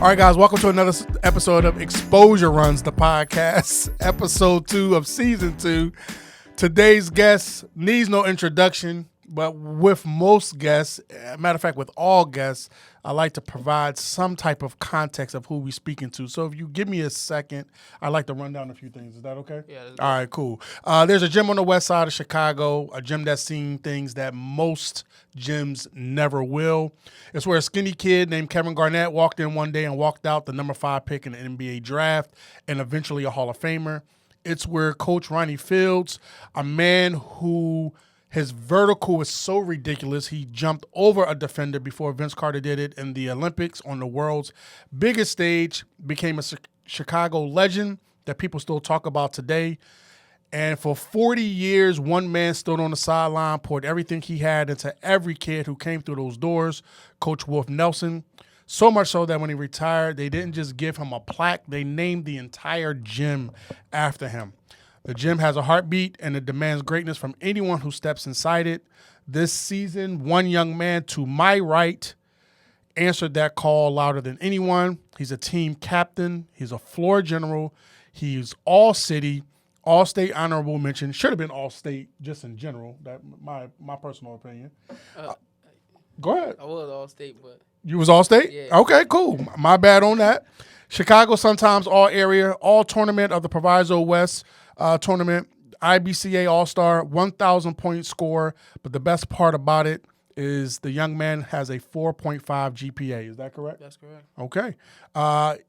All right, guys, welcome to another episode of Exposure Runs, the podcast, episode 2 of season 2. Today's guest needs no introduction, but with most guests, matter of fact, with all guests, I like to provide some type of context of who we're speaking to. So if you give me a second, I'd like to run down a few things. Is that okay? Yeah. All right, cool. There's a gym on the west side of Chicago, a gym that's seen things that most gyms never will. It's where a skinny kid named Kevin Garnett walked in one day and walked out the number 5 pick in the NBA draft and eventually a Hall of Famer. It's where Coach Ronnie Fields, a man who his vertical is so ridiculous, he jumped over a defender before Vince Carter did it in the Olympics on the world's biggest stage, became a Chicago legend that people still talk about today. And for 40 years, one man stood on the sideline, poured everything he had into every kid who came through those doors, Coach Wolf Nelson. So much so that when he retired, they didn't just give him a plaque, they named the entire gym after him. The gym has a heartbeat and it demands greatness from anyone who steps inside it. This season, one young man to my right answered that call louder than anyone. He's a team captain. He's a floor general. He's all city, all state honorable mention. Should have been all state just in general. That my personal opinion. Go ahead. I was all state, but You was all state? Yeah. Okay, cool. My bad on that. Chicago, sometimes all area, all tournament of the Proviso West tournament, IBCA All-Star, 1,000 point score. But the best part about it is the young man has a 4.5 GPA. Is that correct? that's correct. Okay.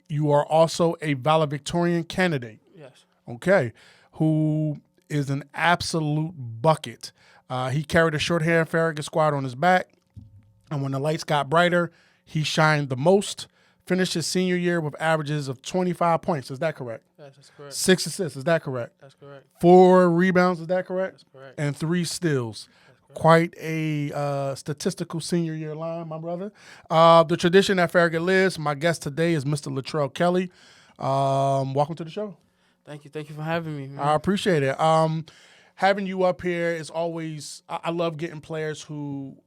You are also a valedictorian candidate. Yes. Okay. Who is an absolute bucket. He carried a short-haired Farragut squad on his back. And when the lights got brighter, he shined the most. Finished his senior year with averages of 25 points. Is that correct? Yes, that's correct. 6 assists. Is that correct? That's correct. 4 rebounds. Is that correct? That's correct. And 3 steals. Correct. Quite a statistical senior year line, my brother. The tradition that Farragut lives. My guest today is Mr. Latrell Kelly. Welcome to the show. Thank you. Thank you for having me, man. I appreciate it. Having you up here is always. I love getting players who.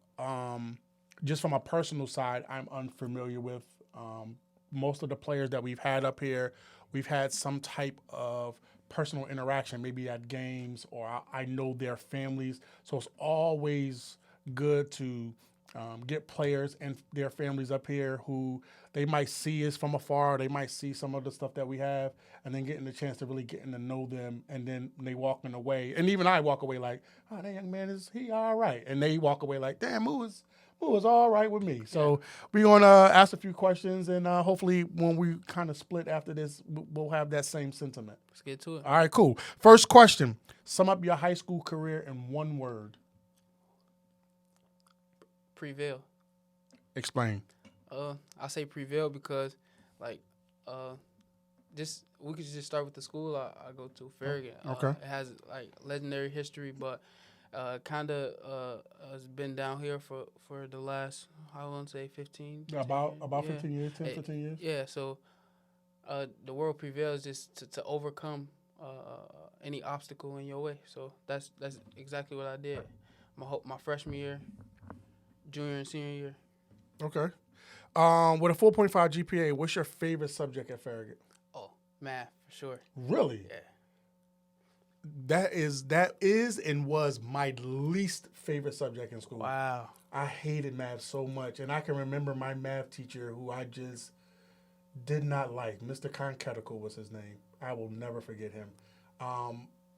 Just from a personal side, I'm unfamiliar with. Most of the players that we've had up here, we've had some type of personal interaction, maybe at games, or I know their families. So it's always good to get players and their families up here who they might see us from afar, they might see some of the stuff that we have, and then getting the chance to really getting to know them, and then they walking away. And even I walk away like, oh, that young man, is he all right? And they walk away like, damn, who was all right with me. So we're going to ask a few questions, and hopefully when we kind of split after this, we'll have that same sentiment. Let's get to it. All right, cool. First question. Sum up your high school career in one word. Prevail. Explain. I say prevail because, like, just we could just start with the school I go to, Farragut. Okay. It has, like, legendary history, but kind of has been down here for the last, I want to say 15. About years. 15 years, 10, 15 years? Yeah, so the word prevail is just to overcome any obstacle in your way. So that's exactly what I did. My freshman year, junior and senior year. Okay. With a 4.5 GPA, what's your favorite subject at Farragut? Oh, math, for sure. Really? Yeah. That is and was my least favorite subject in school. Wow. I hated math so much, and I can remember my math teacher who I just did not like. Mr. Concetical was his name. I will never forget him.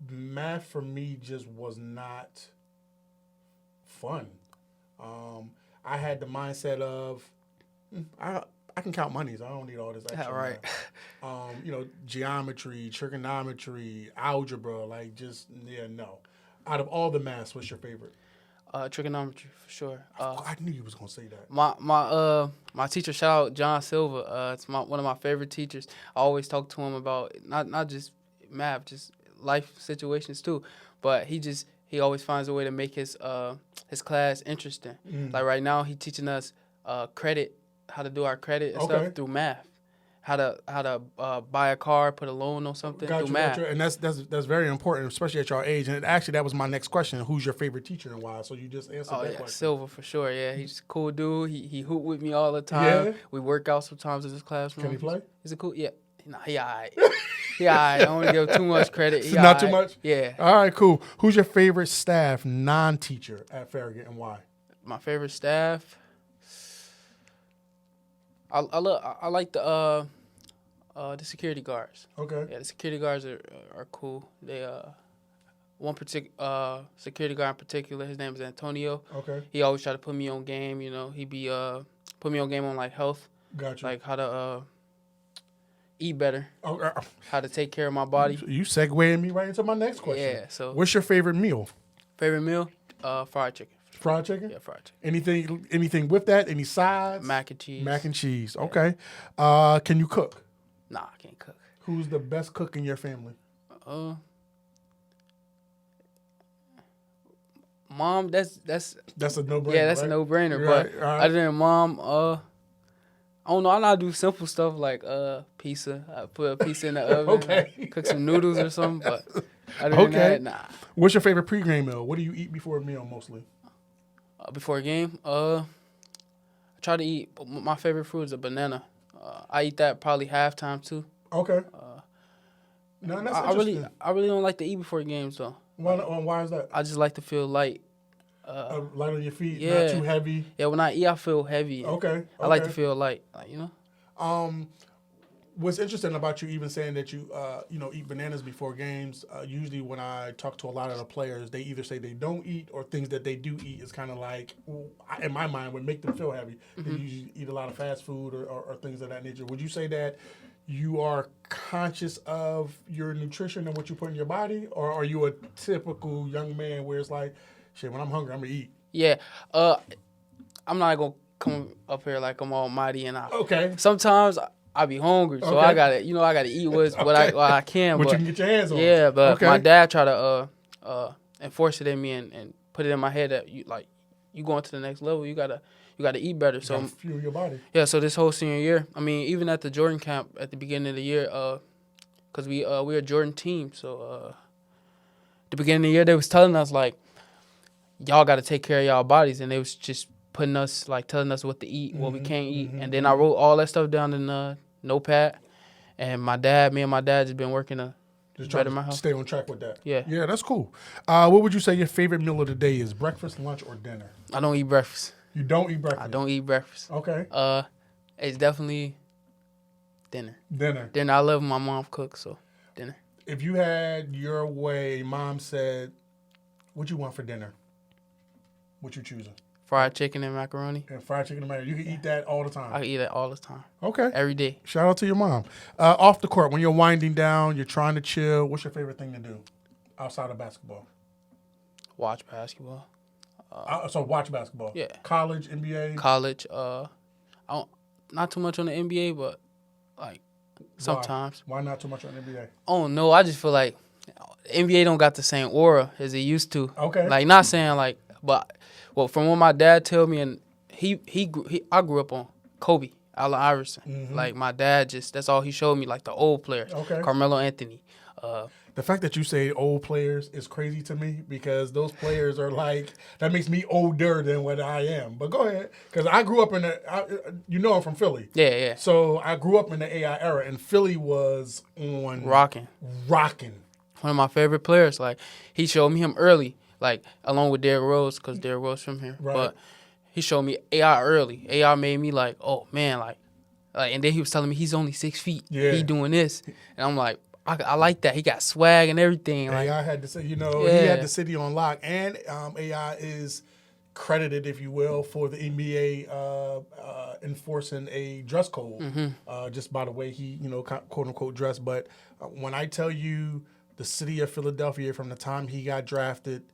Math for me just was not fun. I had the mindset of I can count monies. I don't need all this extra. Yeah, right. Geometry, trigonometry, algebra, no. Out of all the maths, what's your favorite? Trigonometry, for sure. I knew you was gonna say that. My teacher, shout out John Silva. It's one of my favorite teachers. I always talk to him about not just math, just life situations too. But he always finds a way to make his class interesting. Like right now, he teaching us credit, how to do our credit and stuff through math. how to buy a car, put a loan on something, do math. And that's very important, especially at your age. And actually, that was my next question: who's your favorite teacher and why? So you just answered that question. Silver for sure. Yeah, he's a cool dude. He hoop with me all the time. Yeah. We work out sometimes in his classroom. Can he play? He's a cool. Yeah. Nah, he all right. He all right. I don't want to give too much credit. He Not too all right. much? Yeah. All right, cool. Who's your favorite staff non-teacher at Farragut and why? My favorite staff. I like the security guards. Okay. Yeah, the security guards are cool. They one particular security guard in particular, his name is Antonio. Okay. He always try to put me on game. You know, he be put me on game on like health, Gotcha. like how to eat better, Oh, how to take care of my body. you segueing me right into my next question. Yeah. So What's your favorite meal? favorite meal, fried chicken. Fried chicken? Yeah, fried chicken. Anything with that? Any sides? Mac and cheese. Mac and cheese. Okay. Can you cook? Nah, I can't cook. Who's the best cook in your family? Mom, that's a no-brainer. yeah, that's right? a no-brainer. Right, But right. other than mom, I don't know. I know how to do simple stuff like pizza. I put a pizza in the oven. Okay. Like, cook some noodles or something. But other than that, nah. What's your favorite pregame meal? What do you eat before a meal mostly? Before a game, I try to eat. My favorite fruit is a banana. I eat that probably halftime too. Okay. No, that's interesting. I really don't like to eat before games though. Why is that? I just like to feel light. Light on your feet, yeah. not too heavy. Yeah, when I eat, I feel heavy. Okay. I like to feel light, you know. What's interesting about you even saying that you eat bananas before games, usually when I talk to a lot of the players, they either say they don't eat or things that they do eat is kind of like, in my mind, would make them feel heavy. Mm-hmm. They usually eat a lot of fast food or things of that nature. Would you say that you are conscious of your nutrition and what you put in your body, or are you a typical young man where it's like, shit, when I'm hungry, I'm going to eat? Yeah. I'm not going to come up here like I'm almighty and Okay. Sometimes I be hungry, so Okay. I gotta eat what I can. What but you can get your hands on. Yeah, but okay. my dad try to enforce it in me and put it in my head that you going to the next level, you gotta eat better. So fuel your body. Yeah, so this whole senior year, I mean, even at the Jordan camp at the beginning of the year, because we're a Jordan team, so the beginning of the year they was telling us like, y'all got to take care of y'all bodies, and they was just putting us like telling us what to eat, what we can't eat, and then I wrote all that stuff down in a notepad, and me and my dad just been working to just better try my to health. stay on track with that. Yeah. Yeah, that's cool. What would you say your favorite meal of the day is? Breakfast, lunch, or dinner? I don't eat breakfast. You don't eat breakfast? I don't eat breakfast. Okay. It's definitely dinner. Dinner. I love when my mom cooks, so dinner. If you had your way, mom said, what you want for dinner? What you choosing? Fried chicken and macaroni. And fried chicken and macaroni. You can eat that all the time. I can eat it all the time. Okay. Every day. Shout out to your mom. Off the court, when you're winding down, you're trying to chill, what's your favorite thing to do outside of basketball? Watch basketball. So watch basketball. Yeah. College, NBA. College. Not too much on the NBA, but like sometimes. Why not too much on NBA? Oh no, I just feel like NBA don't got the same aura as it used to. Okay. Like not saying like, but well, from what my dad tell me, and I grew up on Kobe, Allen Iverson. Mm-hmm. Like my dad that's all he showed me, like the old players. Okay. Carmelo Anthony. The fact that you say old players is crazy to me because those players are like, that makes me older than what I am. But go ahead. Because I grew up I'm from Philly. Yeah. So I grew up in the AI era, and Philly was on Rocking. One of my favorite players. Like, he showed me him early, like, along with Derrick Rose, because Derrick Rose from here. Right. But he showed me AI early. AI made me like, oh, man, like, and then he was telling me he's only 6 feet. Yeah. He doing this. And I'm like, I like that. He got swag and everything. Like, AI had to say, he Yeah. had the city on lock. And AI is credited, if you will, for the NBA enforcing a dress code, just by the way he, quote unquote dressed. But when I tell you the city of Philadelphia, from the time he got drafted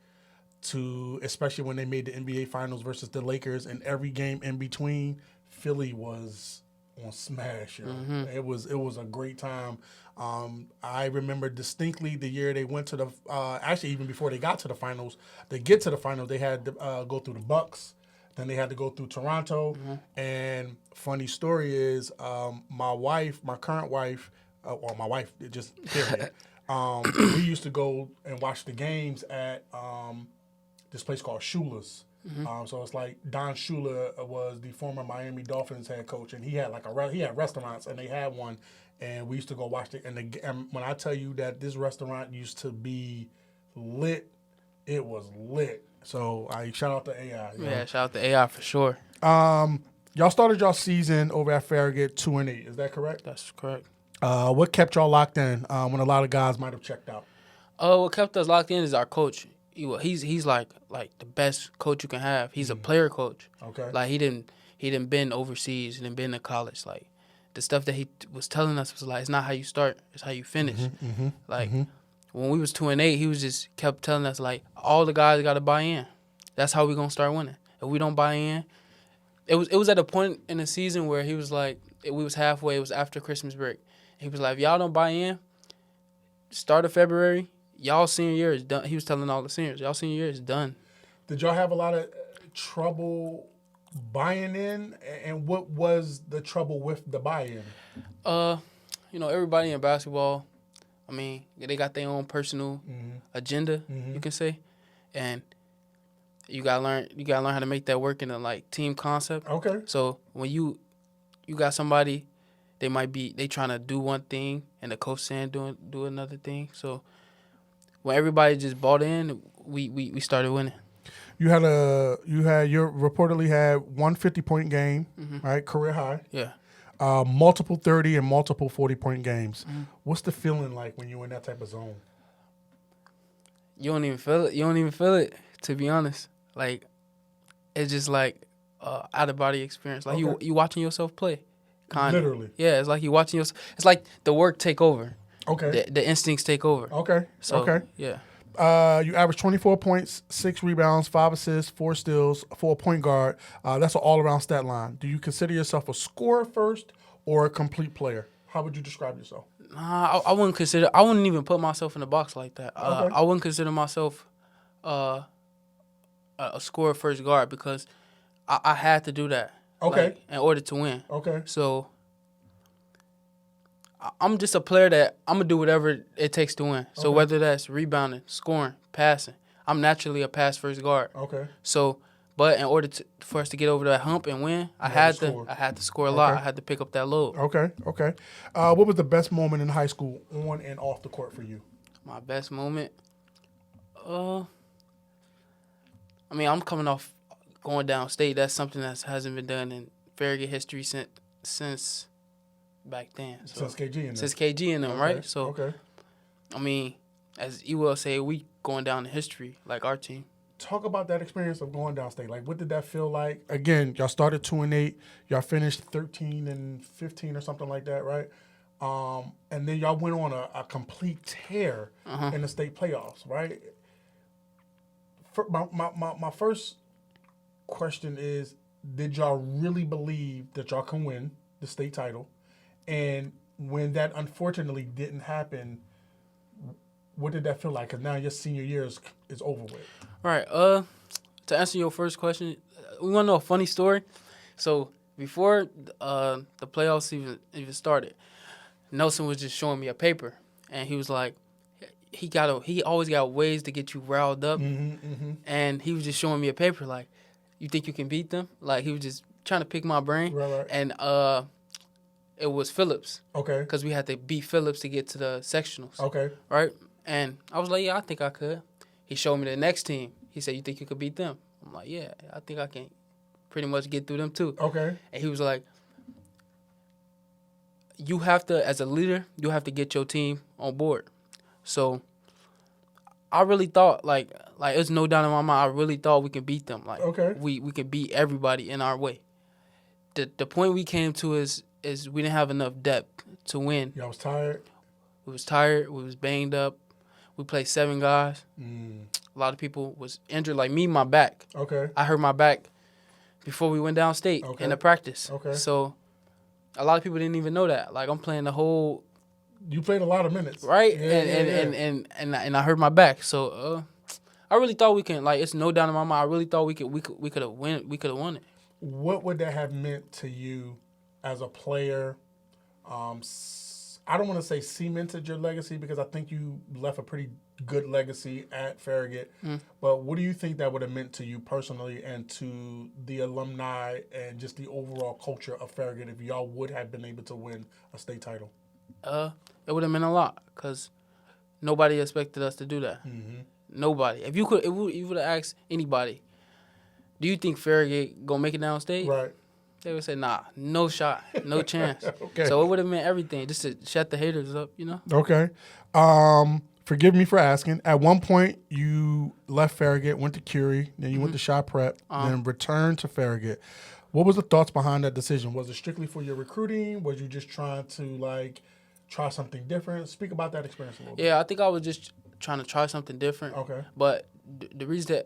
to especially when they made the NBA Finals versus the Lakers and every game in between, Philly was on smash. It was a great time. I remember distinctly the year they went to the actually even before they got to the finals, they had to go through the Bucks. Then they had to go through Toronto. And funny story is, my current wife, or my wife, just period. We used to go and watch the games at this place called Shula's. So it's like Don Shula was the former Miami Dolphins head coach, and he had he had restaurants, and they had one, and we used to go watch it. And when I tell you that this restaurant used to be lit, it was lit. So I shout out to AI. Yeah, shout out to AI for sure. Y'all started y'all season over at Farragut 2-8. Is that correct? That's correct. What kept y'all locked in when a lot of guys might have checked out? What kept us locked in is our coach. He's like the best coach you can have. He's a player coach. Okay. Like he didn't been overseas. He didn't been to college. Like the stuff that he was telling us was like, it's not how you start, it's how you finish. When we was 2-8, he was just kept telling us like all the guys got to buy in. That's how we gonna start winning. If we don't buy in, it was at a point in the season where he was like, we was halfway. It was after Christmas break. He was like, if y'all don't buy in, start of February, y'all senior year is done. He was telling all the seniors, y'all senior year is done. Did y'all have a lot of trouble buying in? And what was the trouble with the buy-in? Everybody in basketball, I mean, they got their own personal agenda, you can say. And you gotta learn how to make that work in a like team concept. Okay. So when you got somebody, they trying to do one thing and the coach saying do another thing. So when everybody just bought in, we started winning. You reportedly had 150-point game, right? Career high. Yeah. Multiple 30 and multiple 40-point games. What's the feeling like when you're in that type of zone? You don't even feel it, to be honest. Like, it's just like out of body experience. Like you watching yourself play. Kind of. Literally. Yeah, it's like you watching yourself. It's like the work take over. Okay. The instincts take over. Okay. So, okay. Yeah. You average 24 points, 6 rebounds, 5 assists, 4 steals for a point guard. That's an all-around stat line. Do you consider yourself a scorer first or a complete player? How would you describe yourself? I wouldn't even put myself in a box like that. I wouldn't consider myself a scorer first guard because I had to do that. Okay. Like, in order to win. Okay. So I'm just a player that I'm going to do whatever it takes to win. So whether that's rebounding, scoring, passing, I'm naturally a pass-first guard. Okay. So, but in order for us to get over that hump and win, I had to score a lot. I had to pick up that load. Okay. Okay. What was the best moment in high school on and off the court for you? My best moment? I'm coming off going downstate. That's something that hasn't been done in Farragut history since back then. So, since KG and them. Since KG and them, right? So, okay. As you will say, we going down in history, like our team. Talk about that experience of going downstate. Like, what did that feel like? Again, y'all started 2-8. Y'all finished 13-15 or something like that, right? And then y'all went on a complete tear in the state playoffs, right? My first question is, did y'all really believe that y'all can win the state title? And when that unfortunately didn't happen, what did that feel like? Because now your senior year is over with. Right. To answer your first question, we want to know a funny story. So before the playoffs even started, Nelson was just showing me a paper, and he was like, he always got ways to get you riled up, and he was just showing me a paper like, you think you can beat them? Like he was just trying to pick my brain, right. And it was Phillips. Okay. Because we had to beat Phillips to get to the sectionals. Okay. Right? And I was like, yeah, I think I could. He showed me the next team. He said, you think you could beat them? I'm like, yeah, I think I can pretty much get through them too. Okay. And he was like, you have to, as a leader, you have to get your team on board. So I really thought, like there's no doubt in my mind, I really thought we could beat them. Like, we could beat everybody in our way. The point we came to is we didn't have enough depth to win. Y'all was tired? We was tired. We was banged up. We played 7 guys. A lot of people was injured. Like me, my back. Okay. I hurt my back before we went downstate in the practice. Okay. So a lot of people didn't even know that. Like I'm playing the whole. You played a lot of minutes. Right. Yeah, and I hurt my back. So I really thought we can. Like, it's no doubt in my mind. I really thought we could have won it. What would that have meant to you as a player? I don't want to say cemented your legacy because I think you left a pretty good legacy at Farragut. But what do you think that would have meant to you personally and to the alumni and just the overall culture of Farragut if y'all would have been able to win a state title? It would have meant a lot because nobody expected us to do that. Nobody. If you would have asked anybody, do you think Farragut gonna make it downstate? Right. They would say, nah, no shot, no chance. Okay. So it would have meant everything just to shut the haters up, you know? Okay. Forgive me for asking. At one point, you left Farragut, went to Curie, then you went to Shaw Prep, then returned to Farragut. What was the thoughts behind that decision? Was it strictly for your recruiting? Was you just trying to, try something different? Speak about that experience a little bit. Yeah, I think I was just trying to try something different. Okay. But the reason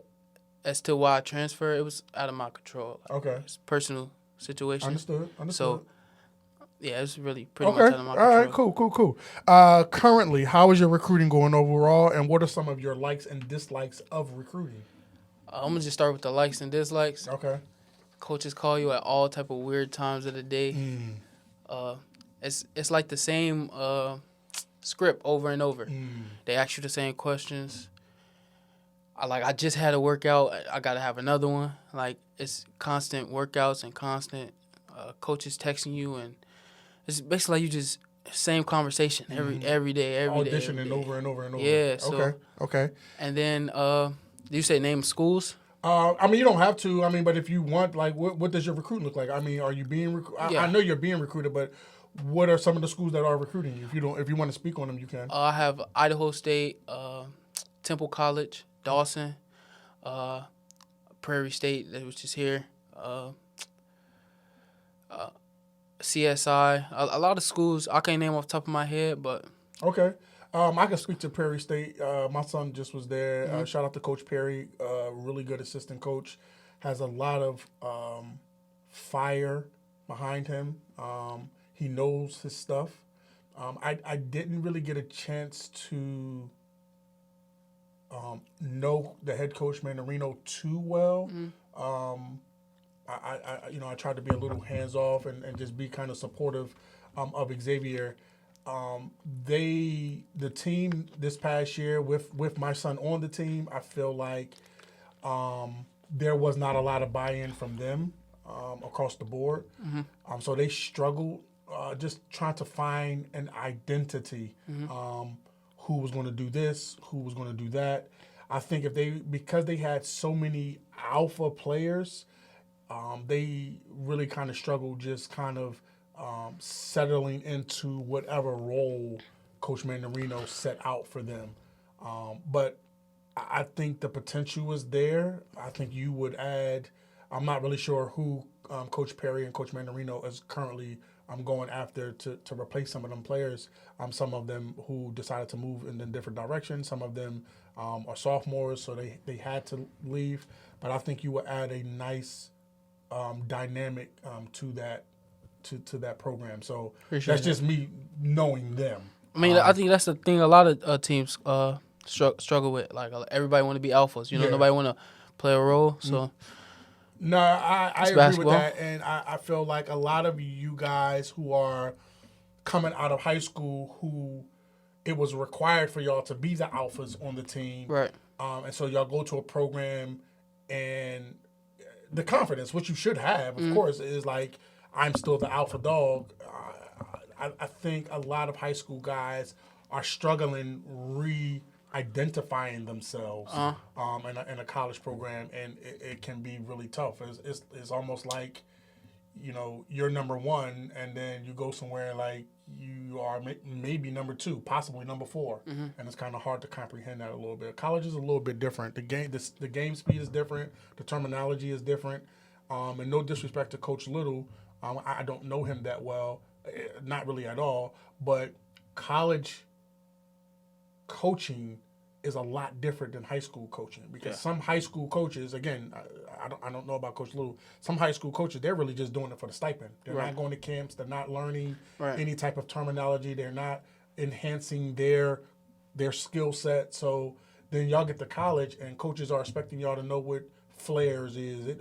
as to why I transferred, it was out of my control. Okay. It's personal situation. Understood. So, yeah, it's really pretty much out of my control. All right, cool. Currently, how is your recruiting going overall, and what are some of your likes and dislikes of recruiting? I'm going to just start with the likes and dislikes. Okay. Coaches call you at all type of weird times of the day. It's like the same script over and over. They ask you the same questions. I just had a workout. I got to have another one. It's constant workouts and constant coaches texting you, and it's basically like you just same conversation every day. Auditioning over and over and over. Yeah. So, okay. And then, do you say name schools? You don't have to. But if you want, what does your recruiting look like? Are you being recruited? Yeah. I know you're being recruited, but what are some of the schools that are recruiting you? If you want to speak on them, you can. I have Idaho State, Temple College, Dawson, Prairie State, which is here, CSI. A lot of schools I can't name off the top of my head, but okay. I can speak to Prairie State. My son just was there. Shout out to Coach Perry, really good assistant coach. Has a lot of fire behind him. He knows his stuff. I didn't really get a chance to know the head coach Mandarino too well. I tried to be a little hands off and just be kind of supportive of Xavier. The team this past year with my son on the team, I feel like there was not a lot of buy-in from them across the board. So they struggled just trying to find an identity. Who was going to do this, who was going to do that. I think because they had so many alpha players, they really kind of struggled just kind of settling into whatever role Coach Mandarino set out for them. But I think the potential was there. I think you would add, I'm not really sure who Coach Perry and Coach Mandarino is currently going after to replace some of them players. Some of them who decided to move in a different direction. Some of them are sophomores, so they had to leave. But I think you would add a nice dynamic to that program. So that's just me knowing them. I think that's the thing a lot of teams struggle with. Everybody want to be alphas. Nobody want to play a role. So. No, I agree basketball. with that, and I feel like a lot of you guys who are coming out of high school who it was required for y'all to be the alphas on the team. Right. And so y'all go to a program and the confidence, which you should have, of course, is I'm still the alpha dog. I think a lot of high school guys are struggling identifying themselves in a college program, and it can be really tough. It's almost like, you're number one, and then you go somewhere you are maybe number two, possibly number four, and it's kind of hard to comprehend that a little bit. College is a little bit different. The game speed is different. The terminology is different. And no disrespect to Coach Little, I don't know him that well, not really at all, but college coaching is a lot different than high school coaching because some high school coaches, again, I don't know about Coach Little, some high school coaches, they're really just doing it for the stipend. They're not going to camps. They're not learning any type of terminology. They're not enhancing their skill set. So Then y'all get to college, and coaches are expecting y'all to know what flares is.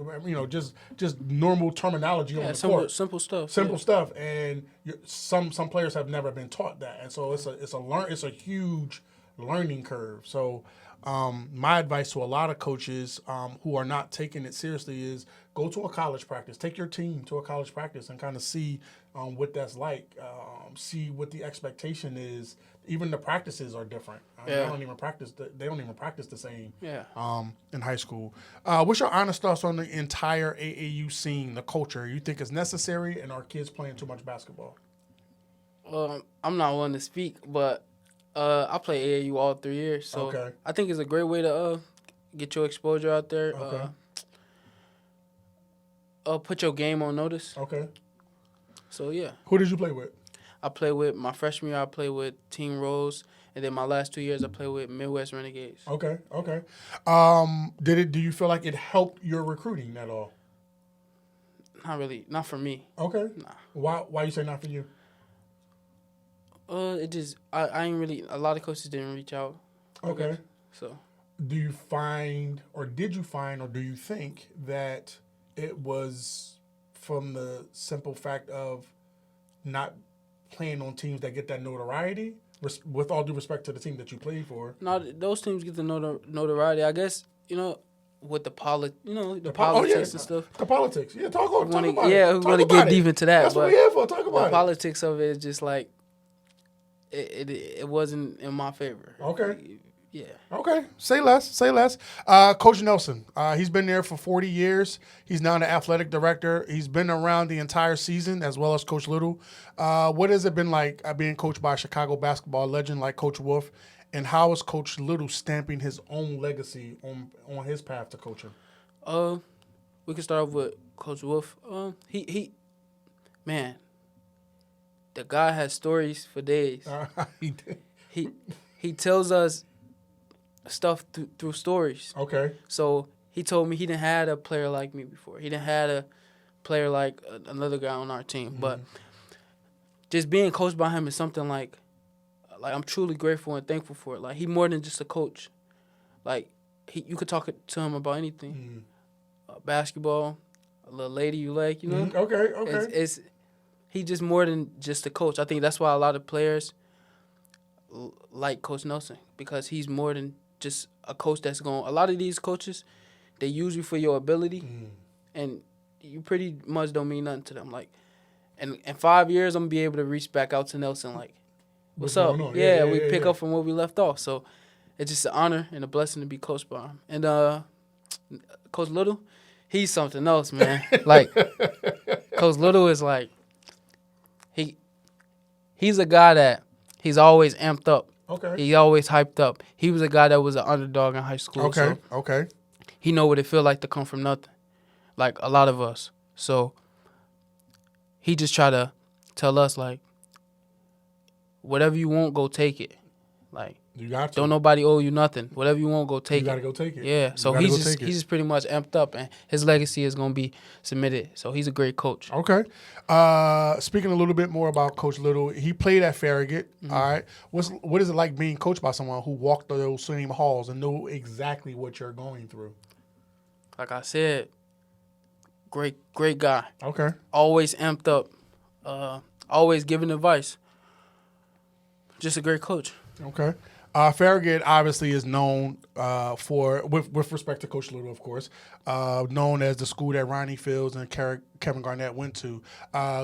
Just normal terminology on the court. Simple stuff. Simple stuff, and some players have never been taught that, and so it's a huge learning curve. So, my advice to a lot of coaches who are not taking it seriously is go to a college practice, take your team to a college practice, and kind of see what that's like. See what the expectation is. Even the practices are different. They don't even practice. They don't even practice the same. Yeah. In high school, what's your honest thoughts on the entire AAU scene, the culture? You think it's necessary, and are kids playing too much basketball? I'm not one to speak, but I play AAU all 3 years, so I think it's a great way to get your exposure out there. Put your game on notice. Okay. So yeah. Who did you play with? I played with my freshman year. I played with Team Rose, and then my last 2 years I played with Midwest Renegades. Okay. Do you feel like it helped your recruiting at all? Not really. Not for me. Okay. Nah. Why you say not for you? It just I ain't really. A lot of coaches didn't reach out. Okay. So. Did you find, or do you think that it was from the simple fact of not playing on teams that get that notoriety? With all due respect to the team that you played for. No, those teams get the notoriety. I guess, with the politics and stuff. The politics. Yeah, talk about it. Yeah, we're going to get deep into that. That's what we're here for. Talk about it. The politics of it is just like, it wasn't in my favor. Okay. Yeah. Okay. Say less. Coach Nelson, he's been there for 40 years. He's now the athletic director. He's been around the entire season, as well as Coach Little. What has it been like being coached by a Chicago basketball legend like Coach Wolf? And how is Coach Little stamping his own legacy on his path to coaching? We can start off with Coach Wolf. Man, the guy has stories for days. He tells us stuff through stories. Okay. So he told me he didn't had a player like me before. He didn't had a player like another guy on our team. Mm-hmm. But just being coached by him is something like I'm truly grateful and thankful for it. Like, he more than just a coach. Like, you could talk to him about anything. Basketball, a little lady you like, Okay. He just more than just a coach. I think that's why a lot of players like Coach Nelson, because he's more than just a coach that's going. A lot of these coaches, they use you for your ability, and you pretty much don't mean nothing to them. Like, and in 5 years, I'm gonna be able to reach back out to Nelson, like, what's up? Yeah, we pick up from where we left off. So it's just an honor and a blessing to be coached by him. And Coach Little, he's something else, man. Like, Coach Little is like, he's a guy that he's always amped up. Okay. He always hyped up. He was a guy that was an underdog in high school. Okay. He know what it feel like to come from nothing, like a lot of us. So he just try to tell us, like, whatever you want, go take it. Like, you got to. Don't nobody owe you nothing. Whatever you want, go take it. You got to go take it. Yeah. So he's just pretty much amped up, and his legacy is gonna be cemented. So he's a great coach. Okay. Speaking a little bit more about Coach Little, he played at Farragut. Mm-hmm. All right. What is it like being coached by someone who walked those same halls and know exactly what you're going through? Like I said, great guy. Okay. Always amped up. Always giving advice. Just a great coach. Okay. Farragut obviously is known with respect to Coach Little, of course, known as the school that Ronnie Fields and Kevin Garnett went to.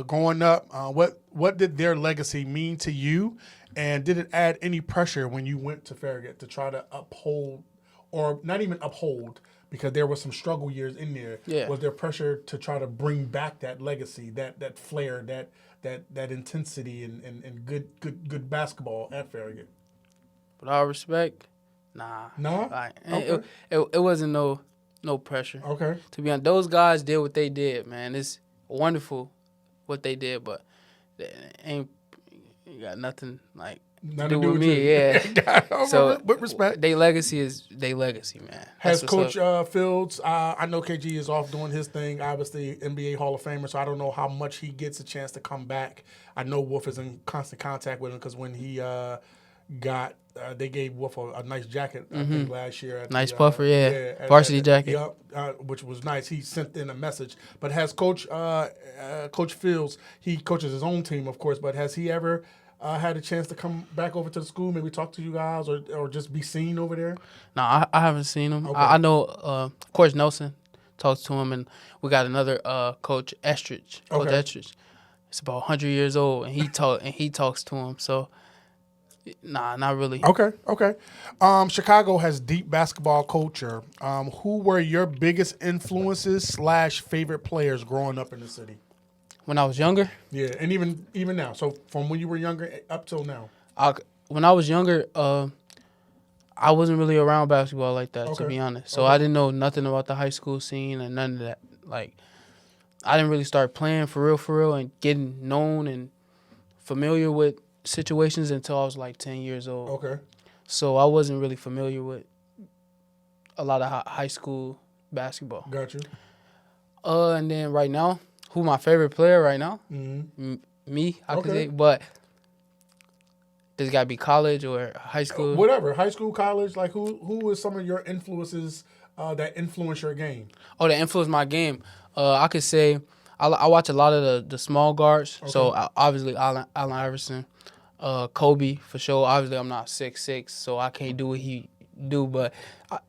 Growing up, what did their legacy mean to you, and did it add any pressure when you went to Farragut to try to uphold, or not even uphold, because there was some struggle years in there? Yeah. Was there pressure to try to bring back that legacy, that flair, that intensity and good basketball at Farragut? With all respect, nah. No? Okay. It wasn't no pressure. Okay. To be honest, those guys did what they did, man. It's wonderful what they did, but they ain't got nothing to do with me. Yeah. So with respect, their legacy is their legacy, man. Has Coach Fields? I know KG is off doing his thing. Obviously, NBA Hall of Famer. So I don't know how much he gets a chance to come back. I know Wolf is in constant contact with him because when he got they gave Wolf a nice jacket I think last year. At Nice puffer, yeah. Varsity jacket. Yep, which was nice. He sent in a message. But has Coach Fields, he coaches his own team, of course, but has he ever had a chance to come back over to the school, maybe talk to you guys or just be seen over there? No, I haven't seen him. Okay. I know, of course, Nelson talks to him, and we got another Coach Estridge. Coach Estridge. He's about 100 years old, and he talks to him. So, nah, not really. Okay. Chicago has deep basketball culture. Who were your biggest influences / favorite players growing up in the city? When I was younger? Yeah, and even now. So from when you were younger up till now. When I was younger, I wasn't really around basketball like that, to be honest. So I didn't know nothing about the high school scene and none of that. Like, I didn't really start playing for real, and getting known and familiar with situations until I was like 10 years old. Okay. So I wasn't really familiar with a lot of high school basketball. Got you. And then right now, who my favorite player right now? Me, I could say. But does it got to be college or high school? Whatever. High school, college. Like, who is some of your influences that influence your game? Oh, that influence my game. I could say I watch a lot of the small guards. Okay. So, obviously, Allen Iverson. Kobe, for sure. Obviously, I'm not 6'6", so I can't do what he do. But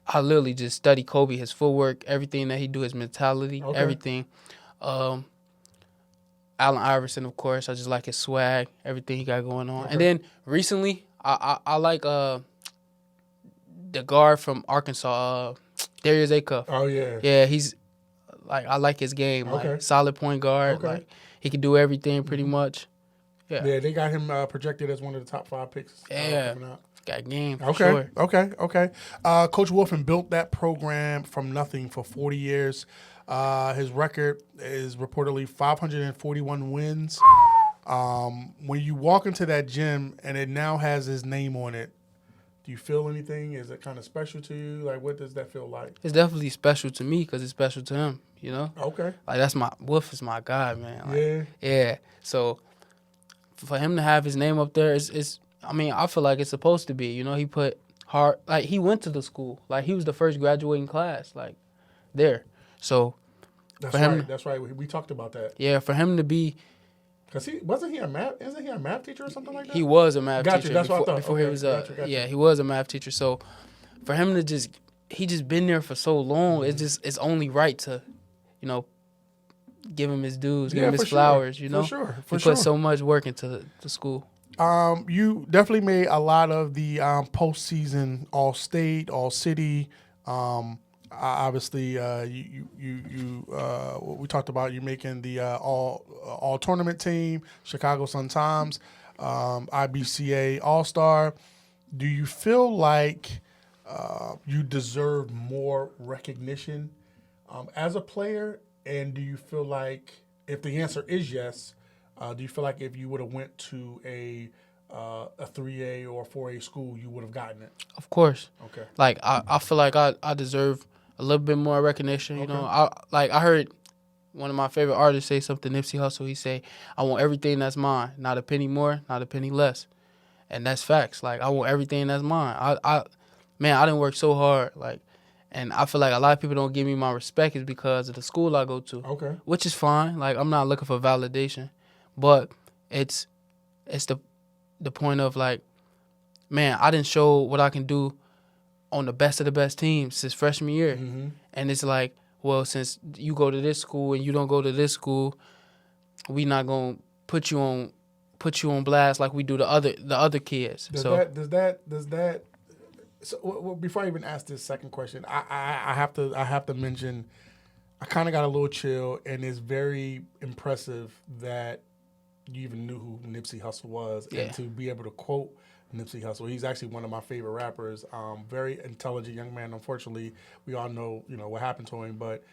I literally just study Kobe, his footwork, everything that he do, his mentality, everything. Allen Iverson, of course. I just like his swag, everything he got going on. And then recently, I like the guard from Arkansas, Darius Acuff. Oh, yeah. Yeah, he's like, I like his game. Like, solid point guard. Like, he can do everything pretty much. Yeah, they got him projected as one of the top 5 picks. Coming out. Got game. Okay. Coach Wolfen built that program from nothing for 40 years. His record is reportedly 541 wins. When you walk into that gym and it now has his name on it, do you feel anything? Is it kind of special to you? Like, what does that feel like? It's definitely special to me because it's special to him, you know? Okay. Like, Wolf is my guy, man. Like, yeah. So, for him to have his name up there, I feel like it's supposed to be. You know, he put hard, like, he went to the school. Like, he was the first graduating class, like, there. So, that's right. We talked about that. Yeah, for him to be. Because isn't he a math teacher or something like that? He was a math teacher. That's what I thought. Before he was he was a math teacher. So, for him to he just been there for so long, it's only right to, you know, give him his dues, give him his flowers, you know? For sure. He put so much work into the school. You definitely made a lot of the postseason All-State, All-City. Obviously, we talked about you making the all tournament team, Chicago Sun-Times, IBCA All-Star. Do you feel like you deserve more recognition as a player? And do you feel like, if the answer is yes, do you feel like if you would have went to a 3A or 4A school, you would have gotten it? Of course. Okay. Like, I feel like I deserve a little bit more recognition. You know, I heard one of my favorite artists say something, Nipsey Hussle. He say, "I want everything that's mine, not a penny more, not a penny less," and that's facts. Like, I want everything that's mine. I didn't work so hard. Like. And I feel like a lot of people don't give me my respect is because of the school I go to. Okay. Which is fine. Like, I'm not looking for validation. But it's the point of, like, man, I didn't show what I can do on the best of the best teams since freshman year. Mm-hmm. And it's like, well, since you go to this school and you don't go to this school, we not going to put you on blast like we do the other kids. Does that So well, before I even ask this second question, I have to mention, I kind of got a little chill, and it's very impressive that you even knew who Nipsey Hussle was, and to be able to quote Nipsey Hussle. He's actually one of my favorite rappers. Very intelligent young man. Unfortunately, we all know what happened to him, but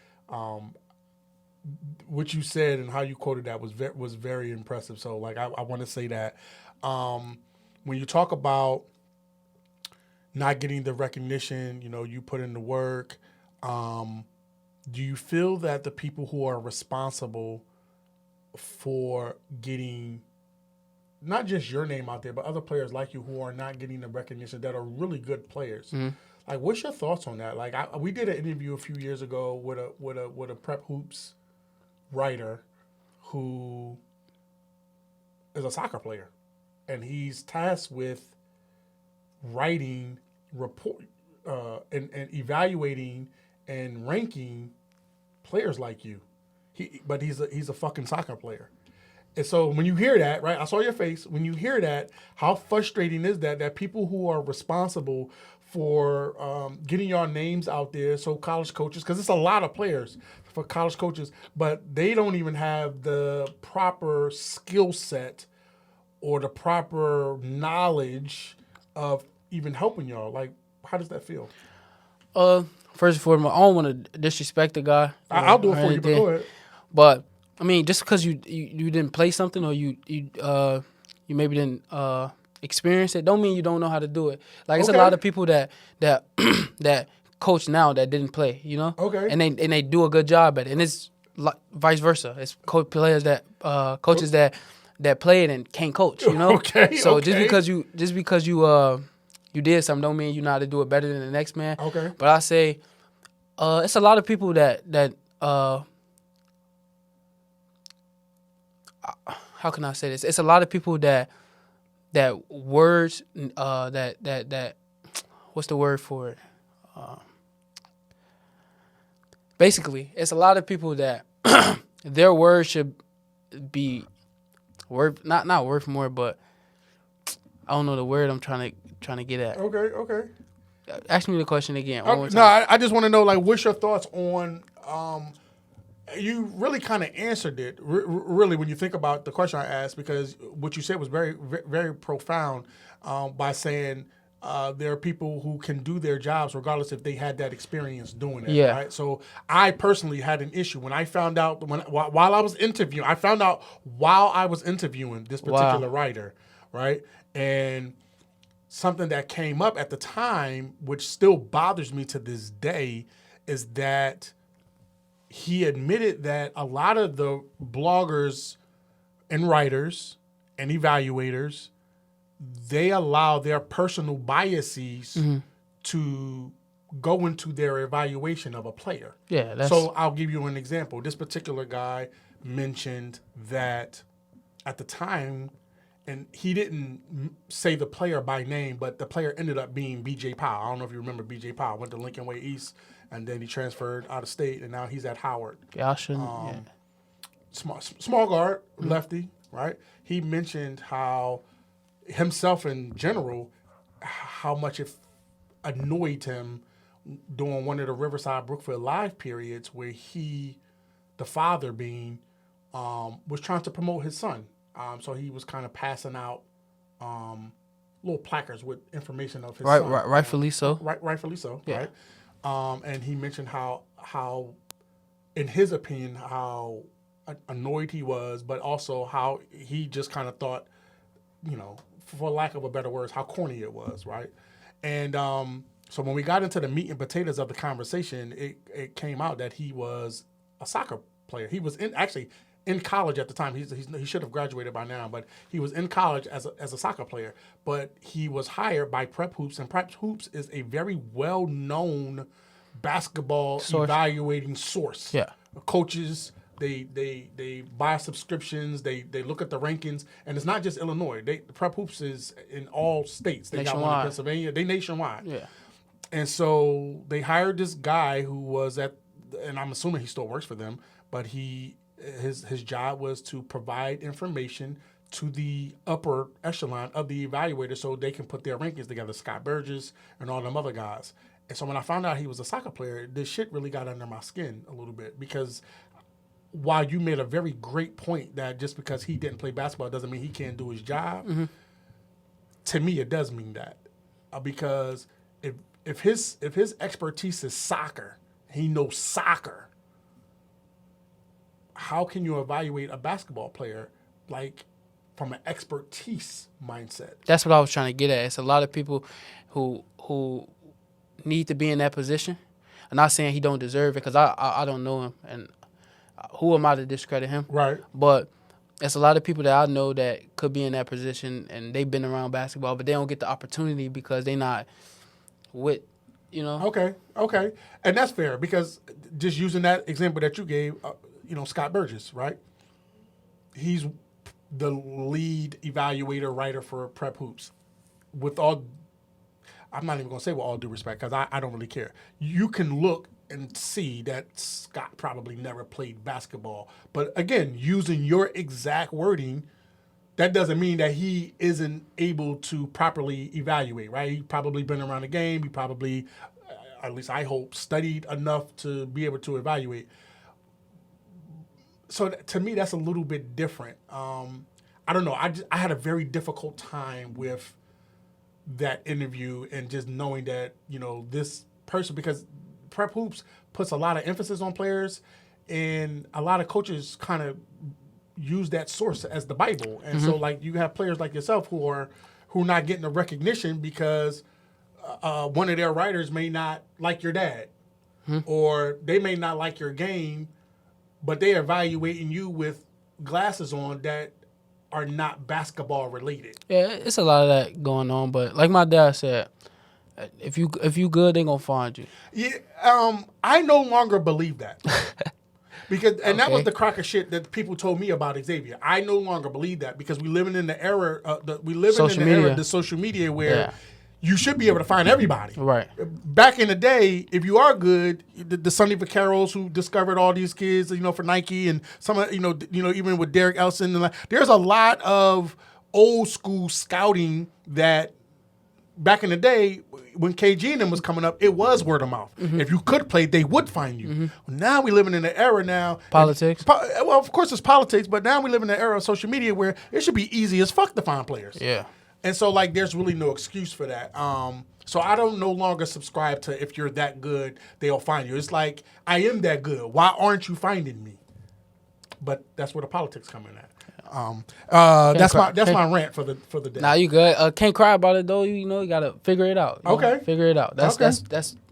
what you said and how you quoted that was very impressive. So like I want to say that when you talk about not getting the recognition, you put in the work. Do you feel that the people who are responsible for getting not just your name out there, but other players like you who are not getting the recognition that are really good players. Like, what's your thoughts on that? Like, we did an interview a few years ago with a Prep Hoops writer who is a soccer player, and he's tasked with writing report and evaluating and ranking players like you. But he's a fucking soccer player. And so when you hear that, right, I saw your face. When you hear that, how frustrating is that people who are responsible for getting your names out there, so college coaches, because it's a lot of players for college coaches, but they don't even have the proper skill set or the proper knowledge of even helping y'all. Like, how does that feel? First and foremost, I don't want to disrespect the guy. I'll do it for you, but go ahead. But I mean, just because you didn't play something or you maybe didn't experience it, don't mean you don't know how to do it. Like, it's a lot of people that that coach now that didn't play, you know. Okay. And they do a good job at it, and it's vice versa. It's coaches that played and can't coach, you know. Okay. So just because you did something don't mean you know how to do it better than the next man. Okay. But I say it's a lot of people that how can I say this? It's a lot of people that words that what's the word for it? Basically, it's a lot of people that their words should be worth not worth more, but I don't know the word I'm trying to get at. Okay. Ask me the question again. One more time. No, I just want to know, like, what's your thoughts on? You really kind of answered it, really, when you think about the question I asked, because what you said was very, very profound by saying there are people who can do their jobs regardless if they had that experience doing it. Yeah. Right. So I personally had an issue when I found out while I was interviewing. I found out while I was interviewing this particular writer, right, and something that came up at the time, which still bothers me to this day, is that he admitted that a lot of the bloggers and writers and evaluators, they allow their personal biases to go into their evaluation of a player. Yeah. So I'll give you an example. This particular guy mentioned that at the time, and he didn't say the player by name, but the player ended up being B.J. Powell. I don't know if you remember B.J. Powell. Went to Lincoln Way East, and then he transferred out of state, and now he's at Howard. Small guard, lefty, right? He mentioned how himself in general, how much it annoyed him during one of the Riverside Brookfield Live periods where he, the father being, was trying to promote his son. So he was kind of passing out little placards with information of his son. Rightfully so. Rightfully so, Yeah. right? And he mentioned how, in his opinion, how annoyed he was, but also how he just kind of thought, you know, for lack of a better words, how corny it was, right? And so when we got into the meat and potatoes of the conversation, it came out that he was a soccer player. He was in college at the time. He should have graduated by now, but he was in college as a soccer player. But he was hired by Prep Hoops, and Prep Hoops is a very well-known basketball evaluating source. Yeah. Coaches, they buy subscriptions, they look at the rankings, and it's not just Illinois. Prep Hoops is in all states. They got one in Pennsylvania. They nationwide. Yeah. And so they hired this guy who was and I'm assuming he still works for them, but his job was to provide information to the upper echelon of the evaluator so they can put their rankings together, Scott Burgess and all them other guys. And so when I found out he was a soccer player, this shit really got under my skin a little bit, because while you made a very great point that just because he didn't play basketball doesn't mean he can't do his job, to me it does mean that. Because if his expertise is soccer, he knows soccer, how can you evaluate a basketball player like from an expertise mindset? That's what I was trying to get at. It's a lot of people who need to be in that position. I'm not saying he don't deserve it, because I don't know him, and who am I to discredit him? Right. But it's a lot of people that I know that could be in that position, and they've been around basketball, but they don't get the opportunity because they not with, Okay. And that's fair because just using that example that you gave, Scott Burgess, right? He's the lead evaluator writer for Prep Hoops. I'm not even going to say with all due respect because I don't really care. You can look and see that Scott probably never played basketball. But again, using your exact wording, that doesn't mean that he isn't able to properly evaluate, right? He probably been around the game. He probably, at least I hope, studied enough to be able to evaluate. So to me, that's a little bit different. I don't know. I had a very difficult time with that interview and just knowing that, this person, because Prep Hoops puts a lot of emphasis on players, and a lot of coaches kind of use that source as the Bible. And so, like, you have players like yourself who are not getting the recognition because one of their writers may not like your dad, or they may not like your game, but they're evaluating you with glasses on that are not basketball related. Yeah, it's a lot of that going on. But like my dad said, if you good, they gonna find you. Yeah, I no longer believe that. Because that was the crock of shit that people told me about Xavier. I no longer believe that because we living in the era of the social media where you should be able to find everybody. Right. Back in the day, if you are good, the Sonny Vaqueros who discovered all these kids, for Nike and some of even with Derek Ellison, and there's a lot of old school scouting that back in the day when KG and them was coming up, it was word of mouth. If you could play, they would find you. Now we living in an era now. Politics. Well, of course it's politics, but now we live in an era of social media where it should be easy as fuck to find players. Yeah. And so, there's really no excuse for that. So I don't no longer subscribe to if you're that good, they'll find you. It's like, I am that good. Why aren't you finding me? But that's where the politics come in at. That's my rant for the day. Nah, you good. Can't cry about it, though. You gotta figure it out. Okay. Figure it out. That's